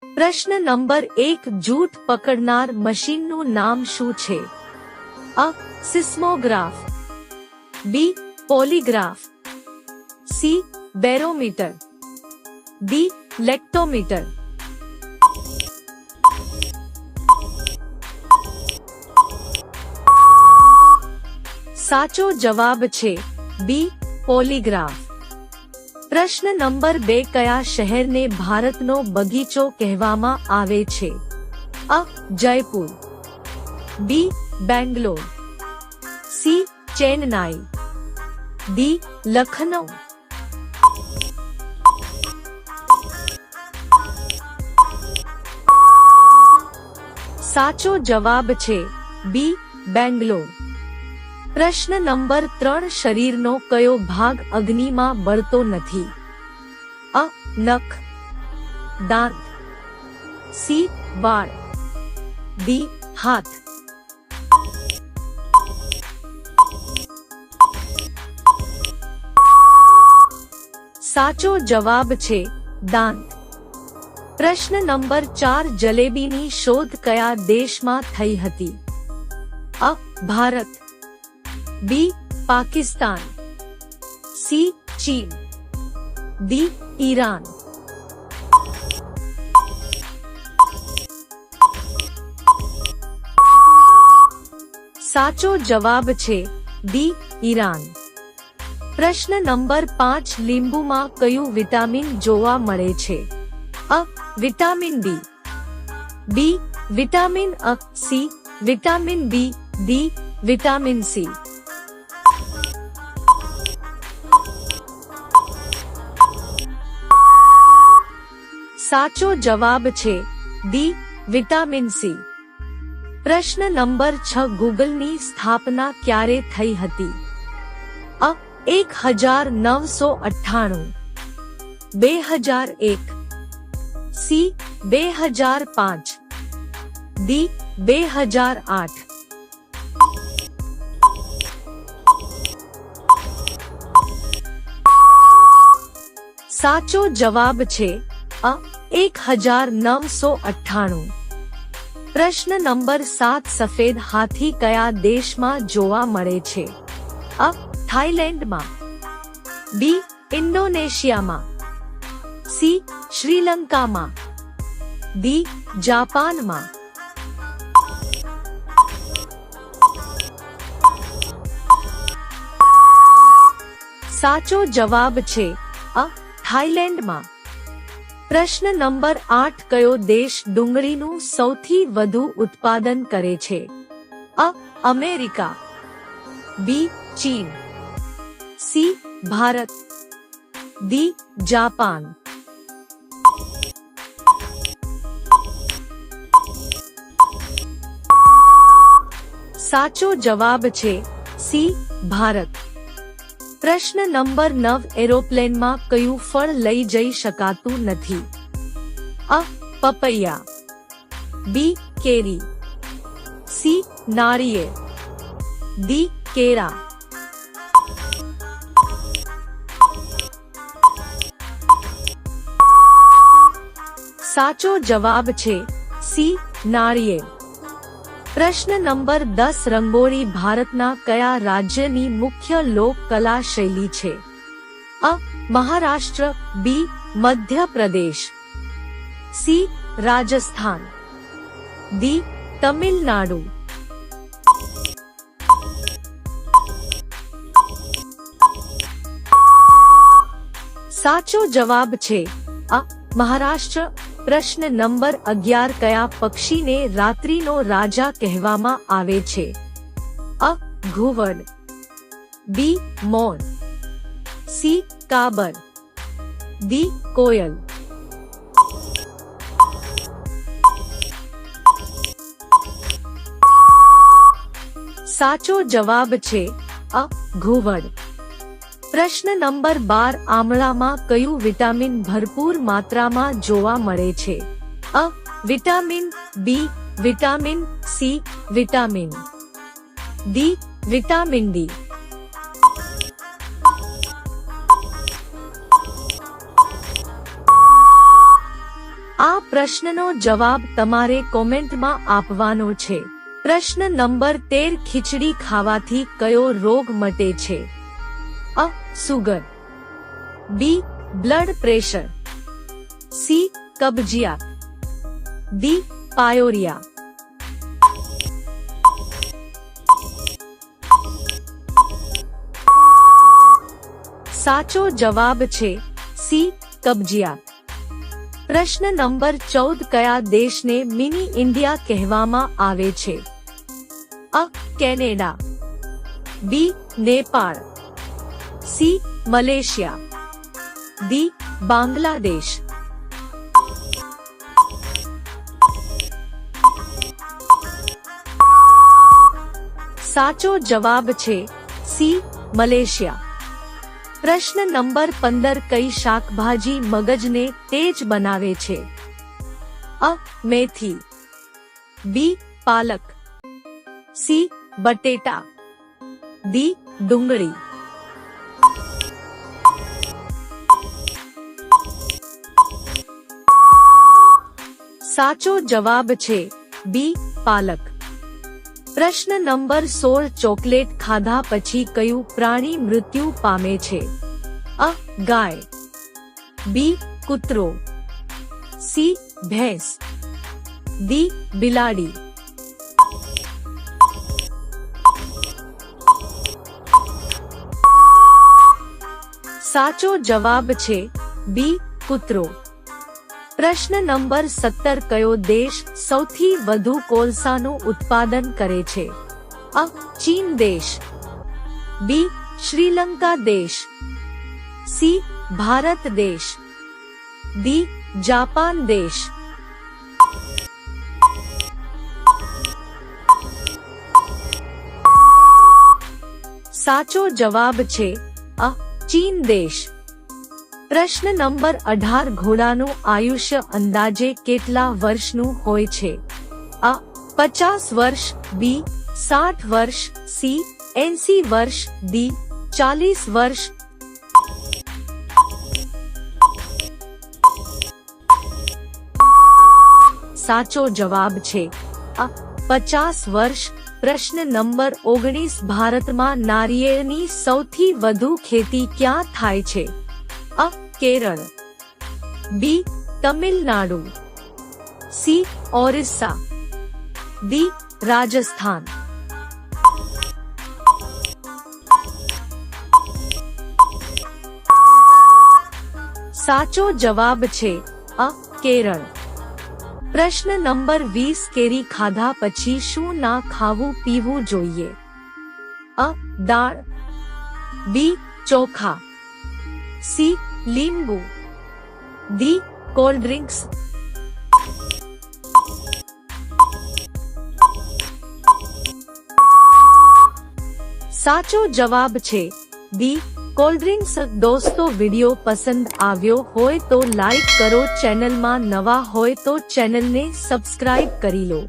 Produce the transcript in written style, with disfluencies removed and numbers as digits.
પ્રશ્ન નંબર 1 જૂઠ પકડનાર મશીનનું નામ શું છે? અ. Seismograph, B. Polygraph, C. Barometer, D. Lactometer. સાચો જવાબ છે બી. પોલીગ્રાફ. પ્રશ્ન નંબર 2 કયા શહેરને ભારતનો બગીચો કહેવામાં આવે છે? અ. જયપુર, બી. બેંગ્લોર, સી. ચેન્નાઈ, ડી. લખનઉ. સાચો જવાબ છે બી. બેંગ્લોર. પ્રશ્ન નંબર 3 શરીરનો કયો ભાગ અગ્નિમાં બળતો નથી? અ. નખ, દાંત, સી. વાળ, ડી. હાથ. સાચો જવાબ છે દાંત. પ્રશ્ન નંબર 4 જલેબીની શોધ કયા દેશમાં થઈ હતી? અ. ભારત, બી. પાકિસ્તાન, સી. ચીન, ડી. ઈરાન. સાચો જવાબ છે ડી. ઈરાન. પ્રશ્ન નંબર 5 લીંબુમાં કયું વિટામિન જોવા મળે છે? અ. Vitamin D, B. વિટામિન અ, C. Vitamin B, D. Vitamin C. સાચો જવાબ છે ડી. Vitamin C. પ્રશ્ન નંબર 6 ગૂગલની સ્થાપના ક્યારે થઈ હતી? અ. 1998, 2001, સી. 2005, ડી. 2008. સાચો જવાબ છે અ. 1998. પ્રશ્ન નંબર 7 સફેદ હાથી કયા દેશમાં જોવા મળે છે? અ. થાઈલેન્ડમાં, બી. ઇન્ડોનેશિયામાં, સી. શ્રીલંકામાં, ડી. જાપાનમાં. સાચો જવાબ છે અ. થાઈલેન્ડમાં. પ્રશ્ન નંબર 8 કયો દેશ ડુંગળીનું સૌથી વધુ ઉત્પાદન કરે છે? અ. અમેરિકા, બી. ચીન, સી. ભારત, ડી. જાપાન. સાચો જવાબ છે સી. ભારત. પ્રશ્ન નંબર 9 એરોપ્લેનમાં કયું ફળ લઈ જઈ શકાતું નથી? અ. પપૈયા, બી. કેરી, સી. નાળિયેર, ડી. કેળા. સાચો જવાબ છે સી. નાળિયેર. પ્રશ્ન નંબર 10 રંગોળી ભારતના કયા રાજ્યની મુખ્ય લોક કલા શૈલી છે? અ. મહારાષ્ટ્ર, બી. મધ્યપ્રદેશ, સી. રાજસ્થાન, ડી. તમિલનાડુ. સાચો જવાબ છે અ. મહારાષ્ટ્ર. પ્રશ્ન નંબર 11 કયા પક્ષીને રાત્રિનો રાજા કહેવામાં આવે છે? અ. ઘુવડ, બી. મોર, સી. કાબર, ડી. કોયલ. સાચો જવાબ છે અ. ઘુવડ. પ્રશ્ન નંબર 12 આમળામાં કયું વિટામિન ભરપૂર માત્રામાં જોવા મળે છે? અ. Vitamin B, vitamin C, vitamin D. Vitamin D. આ પ્રશ્નનો જવાબ તમારે કોમેન્ટમાં આપવાનો છે. પ્રશ્ન નંબર 13 ખીચડી ખાવાથી કયો રોગ મટે છે? અ. Sugar, B. Blood pressure, C. કબજિયાત, ડી. પાયોરિયા. સાચો જવાબ છે સી. કબજિયાત. પ્રશ્ન નંબર 14 કયા દેશને મિની ઇન્ડિયા કહેવામાં આવે છે? અ. Canada, B. Nepal, C. Malaysia, D. Bangladesh. સાચો જવાબ છે સી. મલેશિયા. પ્રશ્ન નંબર 15 કઈ શાકભાજી મગજને તેજ બનાવે છે? અ. મેથી, બી. પાલક, સી. બટેટા, ડી. ડુંગળી. સાચો જવાબ છે બી. પાલક. પ્રશ્ન નંબર 16 ચોકલેટ ખાધા પછી કયું પ્રાણી મૃત્યુ પામે છે? અ. ગાય, બી. કૂતરો, સી. ભેંસ, ડી. બિલાડી. સાચો જવાબ છે બી. કૂતરો. પ્રશ્ન નંબર 17 કયો દેશ સૌથી વધુ કોલસાનું ઉત્પાદન કરે છે? અ. ચીન દેશ, બી. શ્રીલંકા દેશ, સી. ભારત દેશ, ડી. જાપાન દેશ. સાચો જવાબ છે અ. ચીન દેશ. પ્રશ્ન નંબર 18 ઘોડાનું આયુષ્ય અંદાજે કેટલા વર્ષનું હોય છે? અ. 50 વર્ષ, બી. 60 વર્ષ, સી. 80 વર્ષ, ડી. 40 વર્ષ. સાચો જવાબ છે અ. 50 વર્ષ. પ્રશ્ન નંબર 19 ભારતમાં નારિયેળની સૌથી વધુ ખેતી ક્યાં થાય છે? અ. કેરળ, બી. તમિલનાડુ, સી. ઓરિસ્સા, ડી. રાજસ્થાન. સાચો જવાબ છે અ. કેરળ. પ્રશ્ન નંબર 20 કેરી ખાધા પછી શું ના ખાવું પીવું જોઈએ? અ. દાળ, બી. ચોખા, સી. લીંબુ, ડી. Cold drinks. સાચો જવાબ છે ડી. Cold drinks. દોસ્તો વિડિયો પસંદ આવ્યો હોય તો લાઈક કરો, ચેનલમાં નવા હોય તો ચેનલને સબસ્ક્રાઇબ કરી લો.